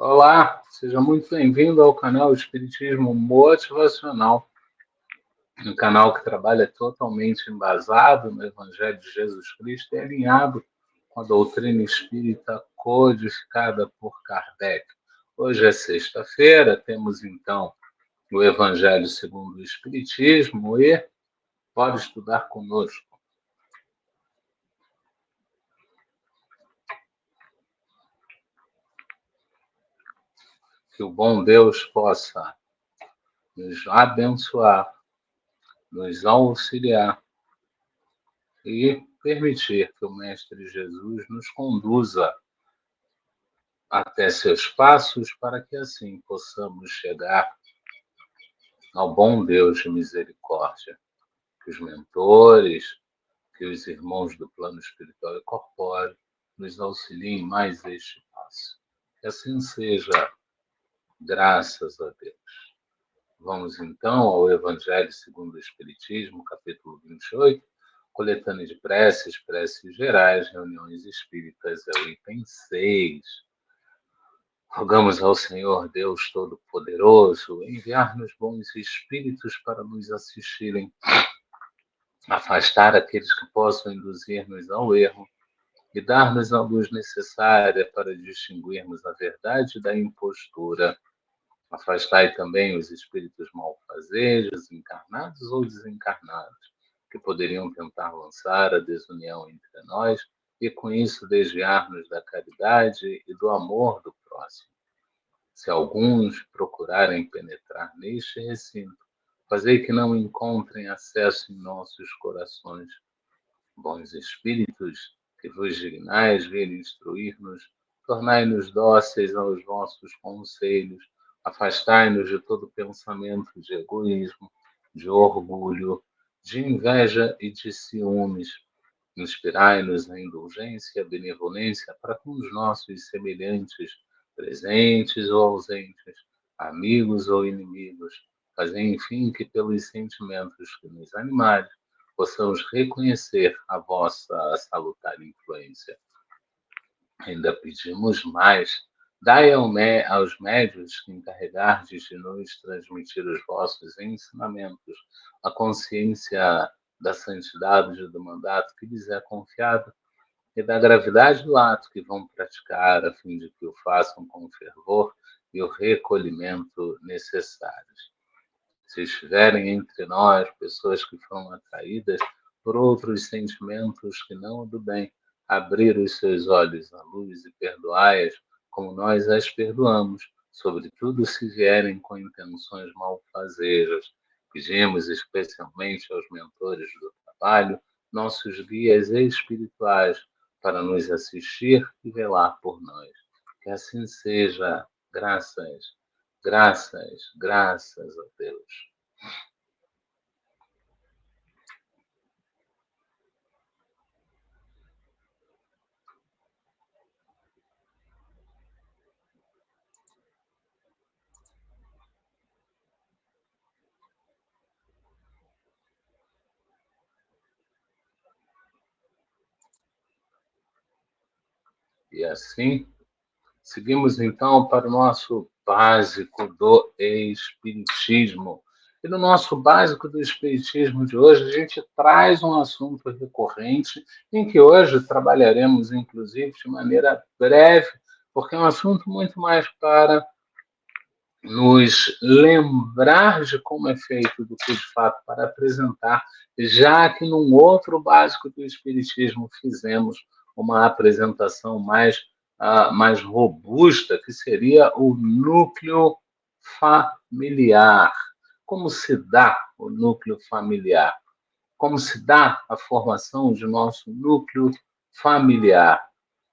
Olá, seja muito bem-vindo ao canal Espiritismo Motivacional, um canal que trabalha totalmente embasado no Evangelho de Jesus Cristo e alinhado com a doutrina espírita codificada por Kardec. Hoje é sexta-feira, temos então o Evangelho segundo o Espiritismo e pode estudar conosco. Que o bom Deus possa nos abençoar, nos auxiliar e permitir que o Mestre Jesus nos conduza até seus passos para que assim possamos chegar ao bom Deus de misericórdia, que os mentores, que os irmãos do plano espiritual e corpóreo nos auxiliem mais este passo. Que assim seja, graças a Deus. Vamos então ao Evangelho segundo o Espiritismo, capítulo 28, coletânea de preces, preces gerais, reuniões espíritas, é o item 6. Rogamos ao Senhor Deus Todo-Poderoso enviar-nos bons espíritos para nos assistirem, afastar aqueles que possam induzir-nos ao erro e dar-nos a luz necessária para distinguirmos a verdade da impostura. Afastai também os espíritos malfazejos, encarnados ou desencarnados, que poderiam tentar lançar a desunião entre nós e, com isso, desviar-nos da caridade e do amor do próximo. Se alguns procurarem penetrar neste recinto, fazei que não encontrem acesso em nossos corações. Bons espíritos, que vos dignais vir instruir-nos, tornai-nos dóceis aos vossos conselhos, afastai-nos de todo pensamento de egoísmo, de orgulho, de inveja e de ciúmes. Inspirai-nos na indulgência e a benevolência para com os nossos semelhantes, presentes ou ausentes, amigos ou inimigos. Fazei, enfim, que pelos sentimentos que nos animarem, possamos reconhecer a vossa salutar influência. Ainda pedimos mais. Dai aos médios que encarregardes de nos transmitir os vossos ensinamentos, a consciência da santidade do mandato que lhes é confiado e da gravidade do ato que vão praticar, a fim de que o façam com o fervor e o recolhimento necessários. Se estiverem entre nós pessoas que foram atraídas por outros sentimentos que não o do bem, abrir os seus olhos à luz e perdoai-as como nós as perdoamos, sobretudo se vierem com intenções malfazejas. Pedimos especialmente aos mentores do trabalho, nossos guias espirituais, para nos assistir e velar por nós. Que assim seja, graças, graças, graças a Deus. E assim, seguimos então para o nosso básico do Espiritismo. E no nosso básico do Espiritismo de hoje, a gente traz um assunto recorrente, em que hoje trabalharemos, inclusive, de maneira breve, porque é um assunto muito mais para nos lembrar de como é feito do que, de fato, para apresentar, já que num outro básico do Espiritismo fizemos uma apresentação mais robusta, que seria o núcleo familiar. Como se dá o núcleo familiar? Como se dá a formação de nosso núcleo familiar?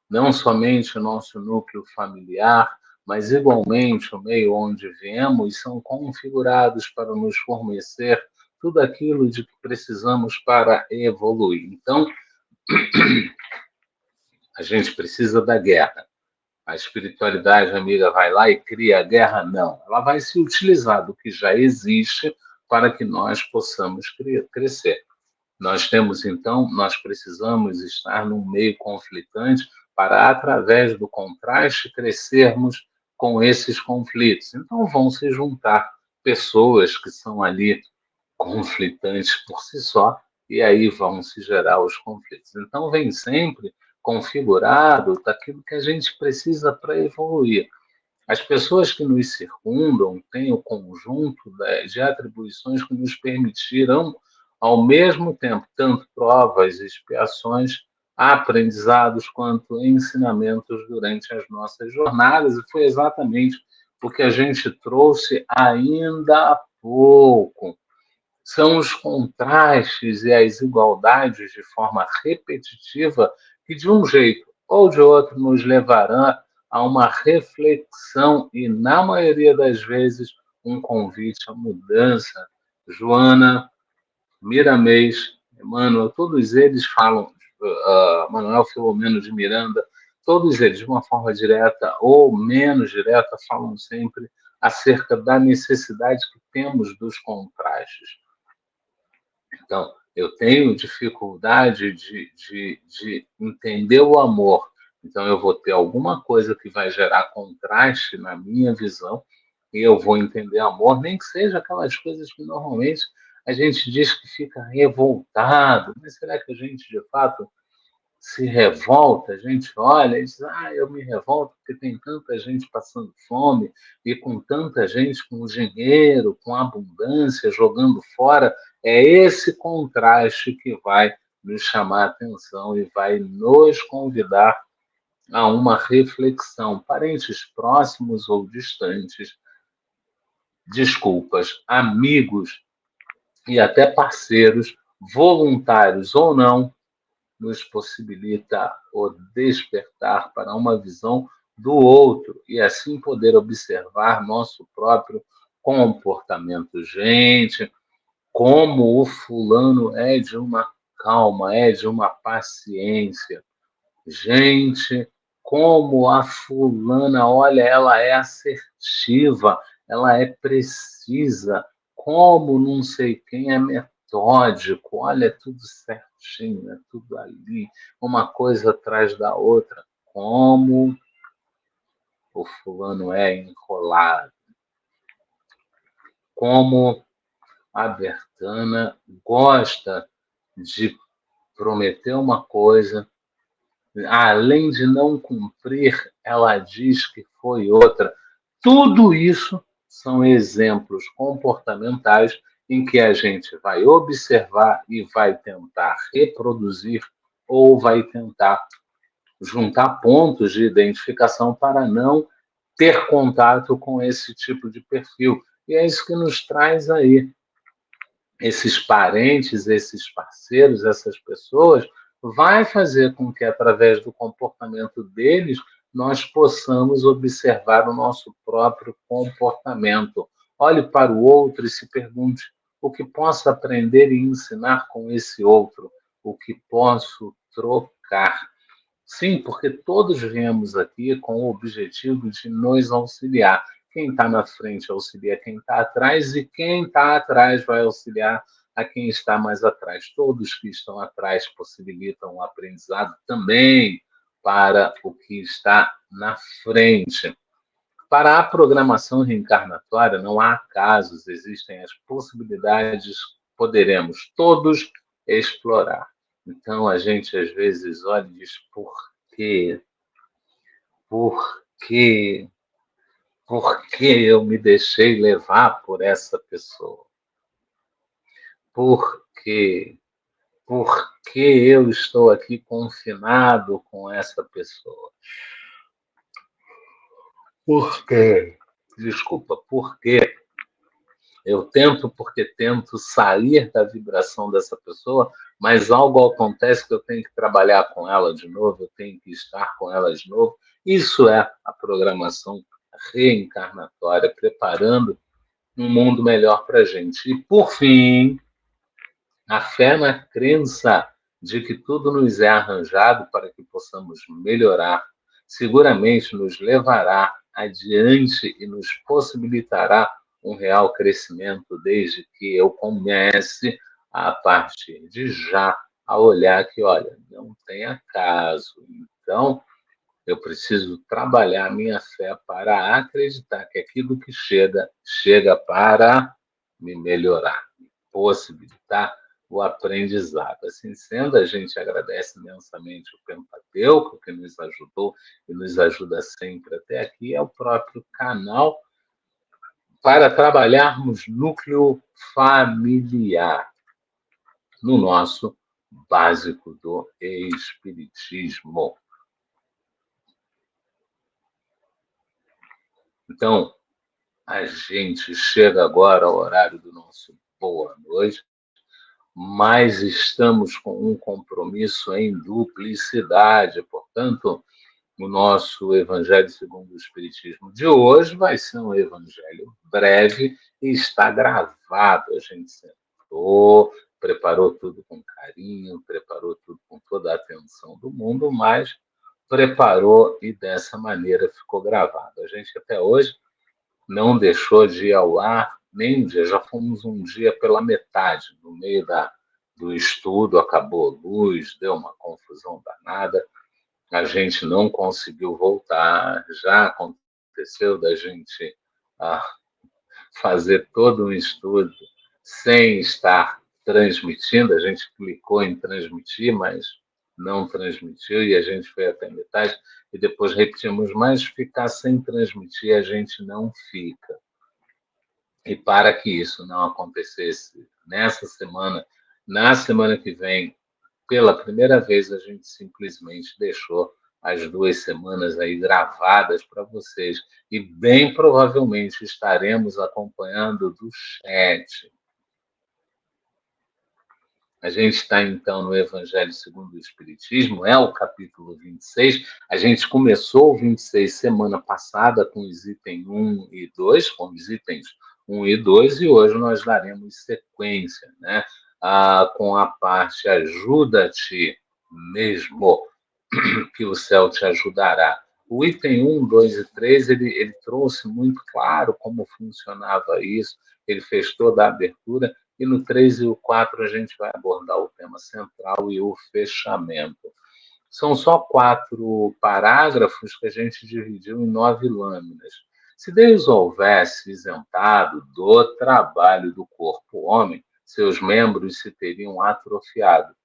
Não somente o nosso núcleo familiar, mas igualmente o meio onde viemos, são configurados para nos fornecer tudo aquilo de que precisamos para evoluir. Então, a gente precisa da guerra. A espiritualidade amiga vai lá e cria a guerra? Não. Ela vai se utilizar do que já existe para que nós possamos crescer. Nós precisamos estar num meio conflitante para, através do contraste, crescermos com esses conflitos. Então, vão se juntar pessoas que são ali conflitantes por si só, e aí vão se gerar os conflitos. Então, vem sempre configurado daquilo que a gente precisa para evoluir. As pessoas que nos circundam têm o conjunto de atribuições que nos permitiram, ao mesmo tempo, tanto provas, expiações, aprendizados, quanto ensinamentos durante as nossas jornadas, e foi exatamente o que a gente trouxe ainda há pouco. São os contrastes e as igualdades de forma repetitiva que, de um jeito ou de outro, nos levarão a uma reflexão e, na maioria das vezes, um convite à mudança. Joana, Miramês, Emmanuel, todos eles falam, Manuel Filomeno de Miranda, todos eles, de uma forma direta ou menos direta, falam sempre acerca da necessidade que temos dos contrastes. Então, eu tenho dificuldade de entender o amor. Então, eu vou ter alguma coisa que vai gerar contraste na minha visão e eu vou entender amor, nem que seja aquelas coisas que normalmente a gente diz que fica revoltado. Mas será que a gente, de fato, se revolta? A gente olha e diz, eu me revolto porque tem tanta gente passando fome e com tanta gente com dinheiro, com abundância, jogando fora. É esse contraste que vai nos chamar a atenção e vai nos convidar a uma reflexão. Parentes próximos ou distantes, desculpas, amigos e até parceiros, voluntários ou não, nos possibilita o despertar para uma visão do outro e assim poder observar nosso próprio comportamento. Gente, como o fulano é de uma calma, é de uma paciência. Gente, como a fulana, olha, ela é assertiva, ela é precisa, como não sei quem é metódico, olha, é tudo certinho, é tudo ali, uma coisa atrás da outra. Como o fulano é enrolado, como a Bertana gosta de prometer uma coisa, além de não cumprir, ela diz que foi outra. Tudo isso são exemplos comportamentais em que a gente vai observar e vai tentar reproduzir ou vai tentar juntar pontos de identificação para não ter contato com esse tipo de perfil. E é isso que nos traz aí esses parentes, esses parceiros, essas pessoas, vai fazer com que, através do comportamento deles, nós possamos observar o nosso próprio comportamento. Olhe para o outro e se pergunte o que posso aprender e ensinar com esse outro, o que posso trocar. Sim, porque todos viemos aqui com o objetivo de nos auxiliar. Quem está na frente auxilia quem está atrás, e quem está atrás vai auxiliar a quem está mais atrás. Todos que estão atrás possibilitam o aprendizado também para o que está na frente. Para a programação reencarnatória, não há acasos, existem as possibilidades, poderemos todos explorar. Então, a gente às vezes olha e diz: por quê? Por quê? Por que eu me deixei levar por essa pessoa? Por quê? Por que eu estou aqui confinado com essa pessoa? Por quê? Desculpa, por quê? Eu tento porque tento sair da vibração dessa pessoa, mas algo acontece que eu tenho que trabalhar com ela de novo, eu tenho que estar com ela de novo. Isso é a programação reencarnatória, preparando um mundo melhor para a gente. E, por fim, a fé na crença de que tudo nos é arranjado para que possamos melhorar, seguramente nos levará adiante e nos possibilitará um real crescimento, desde que eu comece, a partir de já, a olhar que, olha, não tem acaso. Então, Eu preciso trabalhar a minha fé para acreditar que aquilo que chega para me melhorar, me possibilitar o aprendizado. Assim sendo, a gente agradece imensamente o Pentateuco, que nos ajudou e nos ajuda sempre até aqui, é o próprio canal para trabalharmos núcleo familiar no nosso básico do Espiritismo. Então, a gente chega agora ao horário do nosso boa noite, mas estamos com um compromisso em duplicidade. Portanto, o nosso Evangelho segundo o Espiritismo de hoje vai ser um evangelho breve e está gravado. A gente sentou, preparou tudo com carinho, preparou tudo com toda a atenção do mundo, mas preparou e dessa maneira ficou gravado. A gente até hoje não deixou de ir ao ar nem um dia, já fomos um dia pela metade, no meio do estudo, acabou a luz, deu uma confusão danada, a gente não conseguiu voltar, já aconteceu da gente ah, fazer todo um estudo sem estar transmitindo, a gente clicou em transmitir, mas não transmitiu e a gente foi até metade e depois repetimos, mas ficar sem transmitir a gente não fica. E para que isso não acontecesse nessa semana, na semana que vem, pela primeira vez, a gente simplesmente deixou as 2 semanas aí gravadas para vocês. E bem provavelmente estaremos acompanhando do chat. A gente está, então, no Evangelho segundo o Espiritismo, é o capítulo 26. A gente começou o 26 semana passada com os itens 1 e 2, com os itens 1 e 2, e hoje nós daremos sequência, né? Com a parte ajuda-te mesmo, que o céu te ajudará. O item 1, 2 e 3, ele trouxe muito claro como funcionava isso, ele fez toda a abertura, e no 3 e o 4 a gente vai abordar o tema central e o fechamento. São só 4 parágrafos que a gente dividiu em 9 lâminas. Se Deus houvesse isentado do trabalho do corpo homem, seus membros se teriam atrofiado.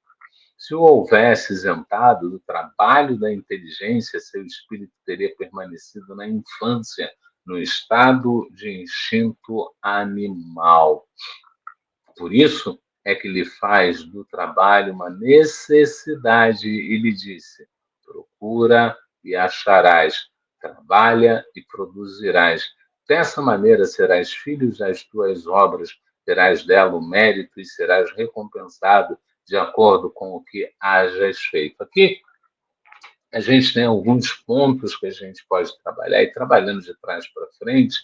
Se o houvesse isentado do trabalho da inteligência, seu espírito teria permanecido na infância, no estado de instinto animal. Por isso é que lhe faz do trabalho uma necessidade e lhe disse: procura e acharás, trabalha e produzirás. Dessa maneira serás filho das tuas obras, terás dela o mérito e serás recompensado de acordo com o que hajas feito. Aqui a gente tem alguns pontos que a gente pode trabalhar, e trabalhando de trás para frente,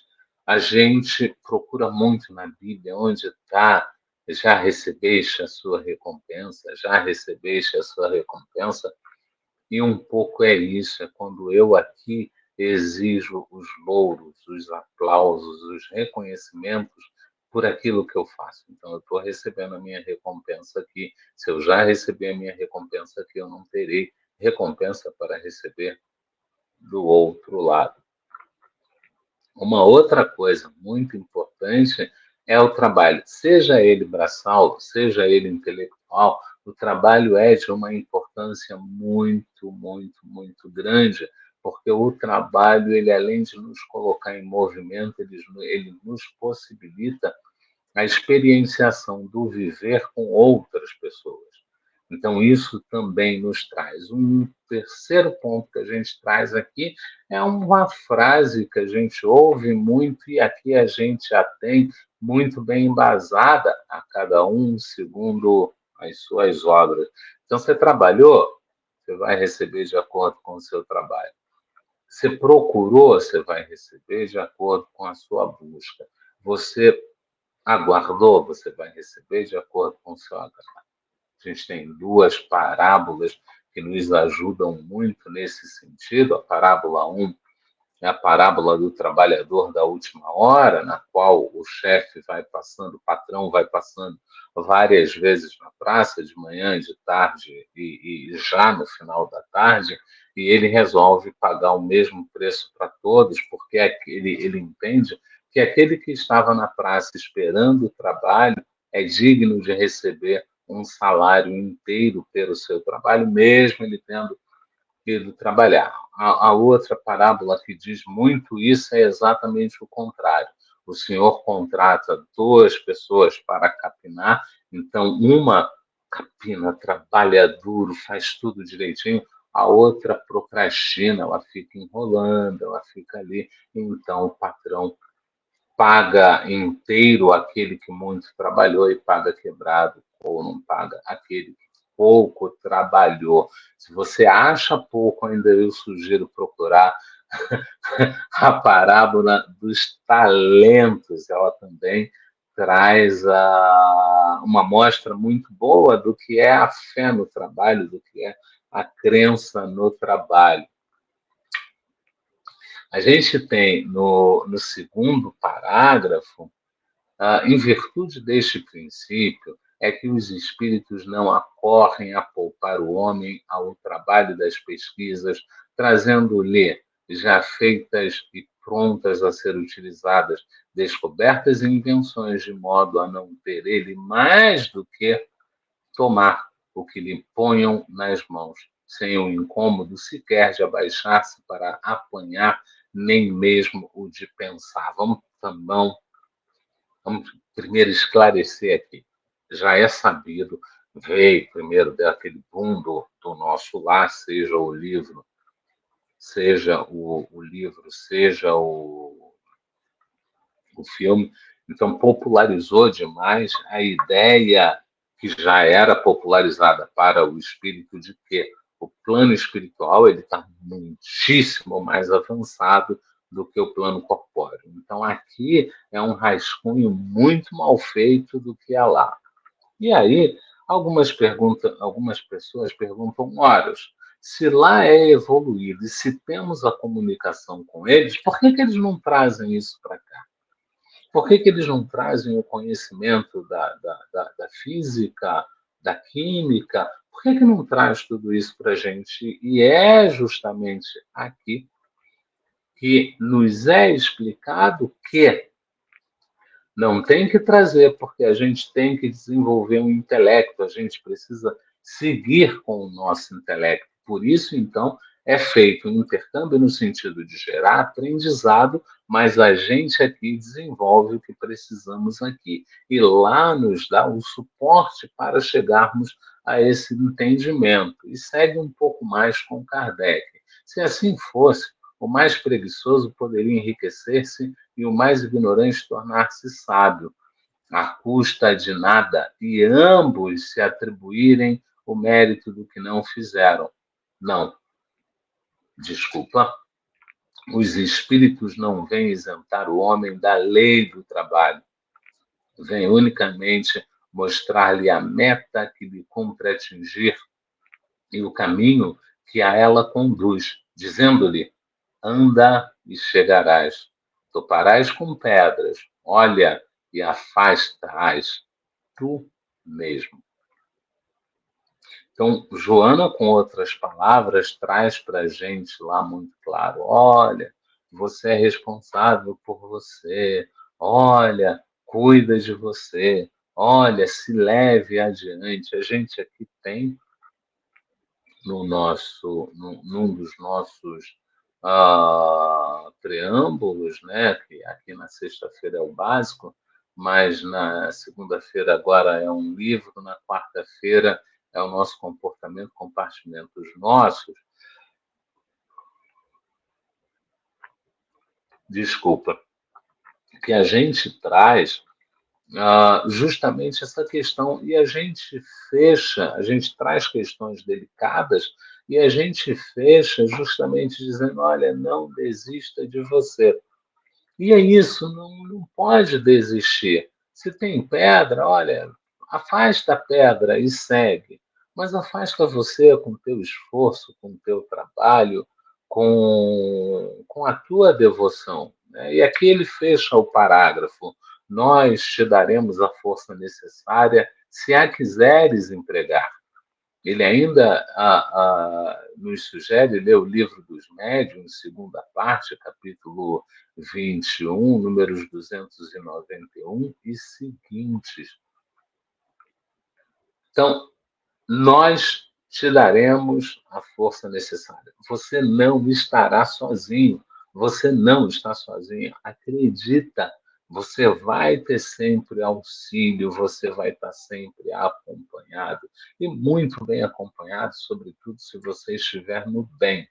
a gente procura muito na Bíblia onde está, já recebeste a sua recompensa, já recebeste a sua recompensa, e um pouco é isso, é quando eu aqui exijo os louros, os aplausos, os reconhecimentos por aquilo que eu faço. Então, eu estou recebendo a minha recompensa aqui. Se eu já recebi a minha recompensa aqui, eu não terei recompensa para receber do outro lado. Uma outra coisa muito importante é o trabalho, seja ele braçal, seja ele intelectual, o trabalho é de uma importância muito, muito, muito grande, porque o trabalho, ele além de nos colocar em movimento, ele nos possibilita a experienciação do viver com outras pessoas. Então, isso também nos traz. Um terceiro ponto que a gente traz aqui é uma frase que a gente ouve muito e aqui a gente já tem muito bem embasada, a cada um segundo as suas obras. Então, você trabalhou, você vai receber de acordo com o seu trabalho. Você procurou, você vai receber de acordo com a sua busca. Você aguardou, você vai receber de acordo com o seu agrado. A gente tem 2 parábolas que nos ajudam muito nesse sentido. A parábola 1 é a parábola do trabalhador da última hora, na qual o chefe vai passando, o patrão vai passando várias vezes na praça, de manhã, de tarde e já no final da tarde, e ele resolve pagar o mesmo preço para todos, porque ele entende que aquele que estava na praça esperando o trabalho é digno de receber um salário inteiro pelo seu trabalho, mesmo ele tendo ido trabalhar. A outra parábola que diz muito isso é exatamente o contrário. O senhor contrata duas pessoas para capinar, então uma capina, trabalha duro, faz tudo direitinho, a outra procrastina, ela fica enrolando, ela fica ali, então o patrão paga inteiro aquele que muito trabalhou e paga quebrado, ou não paga aquele que pouco trabalhou. Se você acha pouco, ainda eu sugiro procurar a parábola dos talentos. Ela também traz uma mostra muito boa do que é a fé no trabalho, do que é a crença no trabalho. A gente tem no segundo parágrafo, em virtude deste princípio, é que os espíritos não acorrem a poupar o homem ao trabalho das pesquisas, trazendo-lhe já feitas e prontas a ser utilizadas descobertas e invenções, de modo a não ter ele mais do que tomar o que lhe ponham nas mãos, sem o incômodo sequer de abaixar-se para apanhar, nem mesmo o de pensar. Vamos primeiro esclarecer aqui. Já é sabido, veio primeiro daquele boom do nosso lar, seja o livro, seja o livro, seja o filme. Então, popularizou demais a ideia que já era popularizada para o espírito de que o plano espiritual ele está muitíssimo mais avançado do que o plano corpóreo. Então, aqui é um rascunho muito mal feito do que há lá. E aí, algumas pessoas perguntam, ora, se lá é evoluído e se temos a comunicação com eles, por que eles não trazem isso para cá? Por que eles não trazem o conhecimento da física, da química? Por que não traz tudo isso para a gente? E é justamente aqui que nos é explicado que não tem que trazer, porque a gente tem que desenvolver um intelecto, a gente precisa seguir com o nosso intelecto. Por isso, então, é feito um intercâmbio no sentido de gerar aprendizado, mas a gente aqui desenvolve o que precisamos aqui. E lá nos dá o suporte para chegarmos a esse entendimento. E segue um pouco mais com Kardec. Se assim fosse, o mais preguiçoso poderia enriquecer-se e o mais ignorante tornar-se sábio, à custa de nada, e ambos se atribuírem o mérito do que não fizeram. Não, desculpa, os espíritos não vêm isentar o homem da lei do trabalho, vêm unicamente mostrar-lhe a meta que lhe cumpre atingir e o caminho que a ela conduz, dizendo-lhe: anda e chegarás. Toparás com pedras, olha e afastarás tu mesmo. Então, Joana, com outras palavras, traz para a gente lá muito claro: olha, você é responsável por você, olha, cuida de você, olha, se leve adiante. A gente aqui tem num dos nossos preâmbulos, né, que aqui na sexta-feira é o básico, mas na segunda-feira agora é um livro, na quarta-feira é o nosso comportamento, compartimentos nossos. Desculpa, que a gente traz justamente essa questão e a gente traz questões delicadas e a gente fecha justamente dizendo, olha, não desista de você. E é isso, não pode desistir. Se tem pedra, olha, afasta a pedra e segue. Mas afasta você com o teu esforço, com o teu trabalho, com a tua devoção. Né? E aqui ele fecha o parágrafo. Nós te daremos a força necessária se a quiseres empregar. Ele ainda nos sugere ler o livro dos Médiuns, segunda parte, capítulo 21, números 291 e seguintes. Então, nós te daremos a força necessária. Você não estará sozinho. Você não está sozinho. Acredita. Você vai ter sempre auxílio, você vai estar sempre acompanhado. E muito bem acompanhado, sobretudo se você estiver no bem.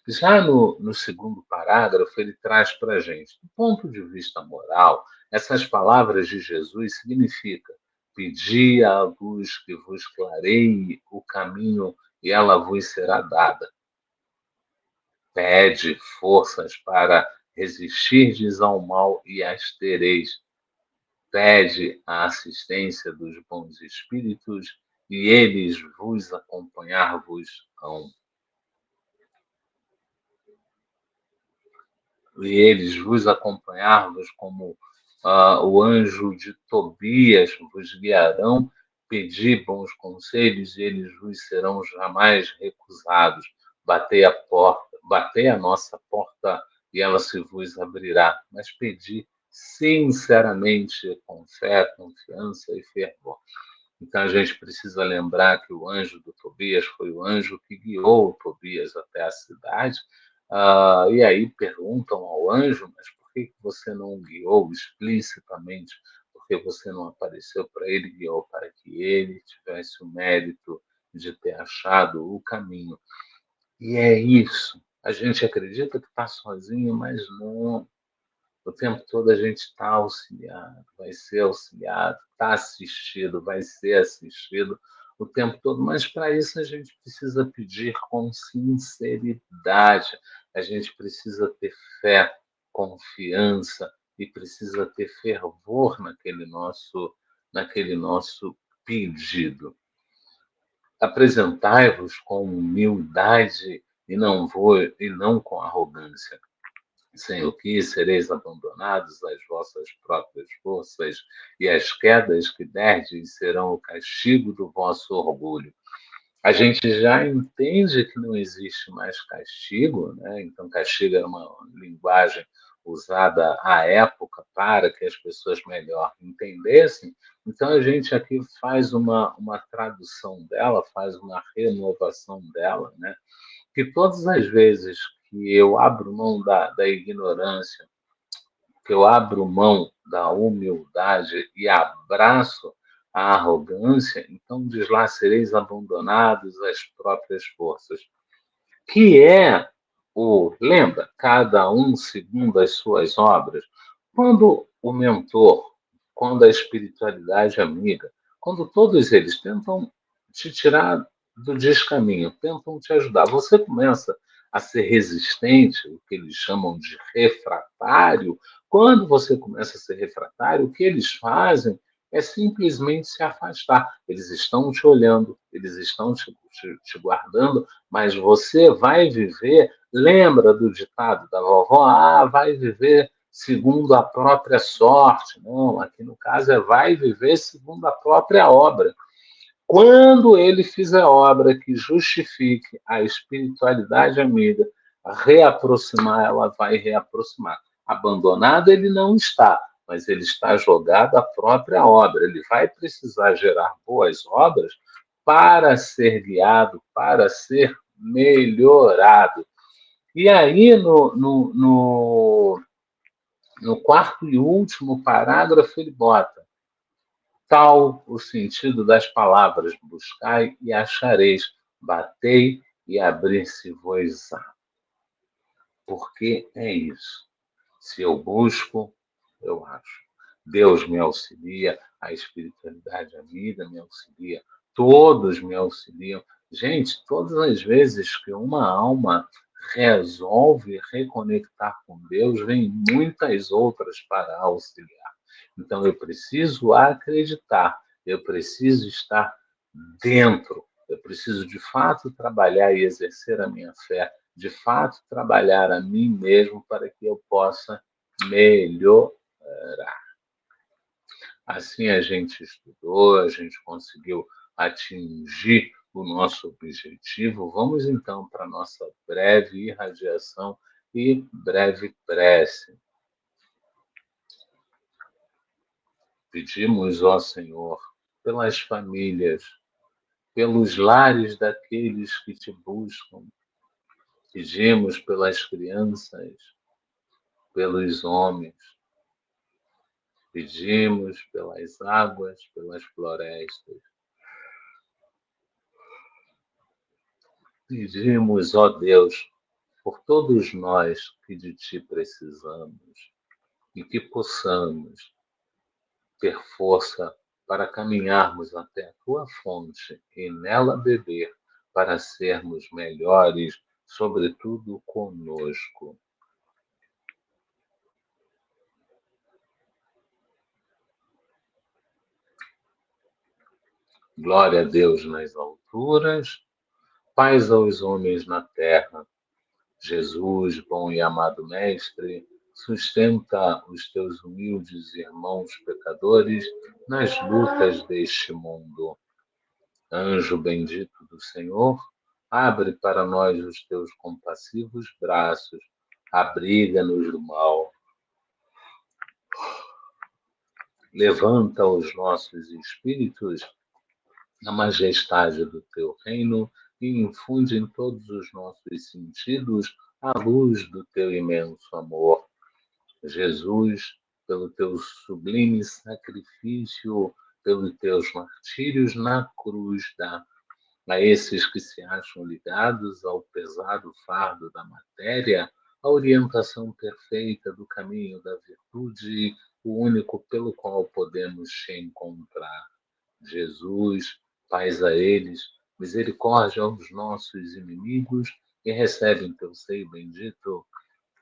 Já no segundo parágrafo, ele traz para a gente, do ponto de vista moral, essas palavras de Jesus significam pedi à luz que vos clareie o caminho e ela vos será dada. Pede forças para resistirdes ao mal e as tereis. Pede a assistência dos bons espíritos e eles vos acompanhar-vos-ão. E eles vos acompanhar-vos como o anjo de Tobias vos guiarão, pedi bons conselhos e eles vos serão jamais recusados. Batei a nossa porta e ela se vos abrirá, mas pedi sinceramente, com fé, confiança e fervor. Então a gente precisa lembrar que o anjo do Tobias foi o anjo que guiou o Tobias até a cidade. E aí perguntam ao anjo, mas por que você não guiou explicitamente? Por que você não apareceu para ele, guiou para que ele tivesse o mérito de ter achado o caminho? E é isso. A gente acredita que está sozinho, mas não. O tempo todo a gente está auxiliado, vai ser auxiliado, está assistido, vai ser assistido o tempo todo, mas para isso a gente precisa pedir com sinceridade, a gente precisa ter fé, confiança e precisa ter fervor naquele nosso pedido. Apresentai-vos com humildade e não com arrogância, sem o que sereis abandonados às vossas próprias forças, e as quedas que derdes serão o castigo do vosso orgulho. A gente já entende que não existe mais castigo, né? Então, castigo era uma linguagem usada à época para que as pessoas melhor entendessem. Então, a gente aqui faz uma tradução dela, faz uma renovação dela, né? Que todas as vezes que eu abro mão da ignorância, que eu abro mão da humildade e abraço a arrogância, então diz lá, sereis abandonados às próprias forças. Que é lembra, cada um segundo as suas obras. Quando o mentor, quando a espiritualidade amiga, quando todos eles tentam te tirar do descaminho, tentam te ajudar, você começa a ser resistente, o que eles chamam de refratário. Quando você começa a ser refratário, o que eles fazem é simplesmente se afastar. Eles estão te olhando, eles estão te guardando, mas você vai viver, lembra do ditado da vovó? Vai viver segundo a própria sorte. Não, aqui no caso é vai viver segundo a própria obra. Quando ele fizer obra que justifique a espiritualidade amiga, reaproximar, ela vai reaproximar. Abandonado ele não está, mas ele está jogado à própria obra. Ele vai precisar gerar boas obras para ser guiado, para ser melhorado. E aí, no quarto e último parágrafo, ele bota tal o sentido das palavras: buscai e achareis, batei e abrir-se-vos-á. Porque é isso. Se eu busco, eu acho. Deus me auxilia, a espiritualidade amiga me auxilia, todos me auxiliam. Gente, todas as vezes que uma alma resolve reconectar com Deus, vem muitas outras para auxiliar. Então eu preciso acreditar, eu preciso estar dentro, eu preciso de fato trabalhar e exercer a minha fé, de fato trabalhar a mim mesmo para que eu possa melhorar. Assim a gente estudou, a gente conseguiu atingir o nosso objetivo, vamos então para a nossa breve irradiação e breve prece. Pedimos, ó Senhor, pelas famílias, pelos lares daqueles que te buscam. Pedimos pelas crianças, pelos homens. Pedimos pelas águas, pelas florestas. Pedimos, ó Deus, por todos nós que de ti precisamos e que possamos ter força para caminharmos até a tua fonte e nela beber, para sermos melhores, sobretudo conosco. Glória a Deus nas alturas, paz aos homens na terra. Jesus, bom e amado Mestre, sustenta os teus humildes irmãos pecadores nas lutas deste mundo. Anjo bendito do Senhor, abre para nós os teus compassivos braços, abriga-nos do mal. Levanta os nossos espíritos na majestade do teu reino e infunde em todos os nossos sentidos a luz do teu imenso amor. Jesus, pelo teu sublime sacrifício, pelos teus martírios na cruz, dá a esses que se acham ligados ao pesado fardo da matéria a orientação perfeita do caminho da virtude, o único pelo qual podemos te encontrar. Jesus, paz a eles, misericórdia aos nossos inimigos, e recebe em teu seio bendito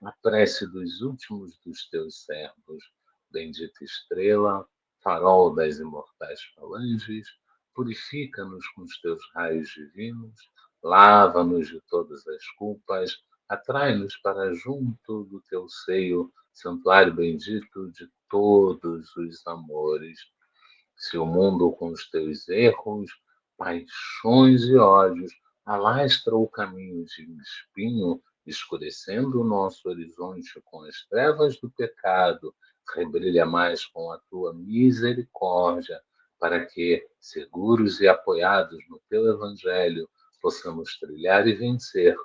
a prece dos últimos dos teus servos. Bendita estrela, farol das imortais falanges, purifica-nos com os teus raios divinos, lava-nos de todas as culpas, atrai-nos para junto do teu seio, santuário bendito de todos os amores. Se o mundo com os teus erros, paixões e ódios alastra o caminho de espinho, escurecendo o nosso horizonte com as trevas do pecado, rebrilha mais com a tua misericórdia, para que, seguros e apoiados no teu evangelho, possamos trilhar e vencer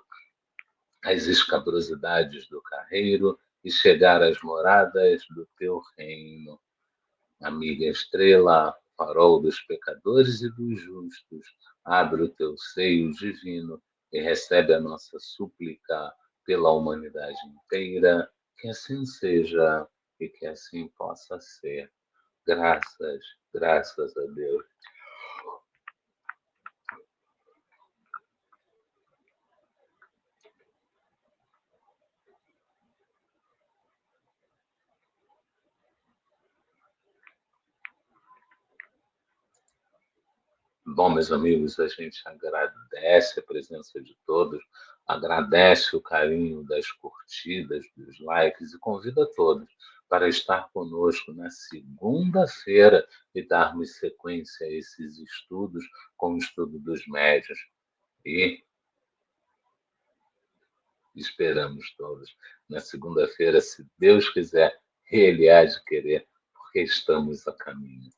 as escabrosidades do carreiro e chegar às moradas do teu reino. Amiga estrela, farol dos pecadores e dos justos, abre o teu seio divino e recebe a nossa súplica pela humanidade inteira. Que assim seja e que assim possa ser. Graças, graças a Deus. Bom, meus amigos, a gente agradece a presença de todos, agradece o carinho das curtidas, dos likes e convida todos para estar conosco na segunda-feira e darmos sequência a esses estudos com o estudo dos médiuns. E esperamos todos na segunda-feira, se Deus quiser, Ele há de querer, porque estamos a caminho.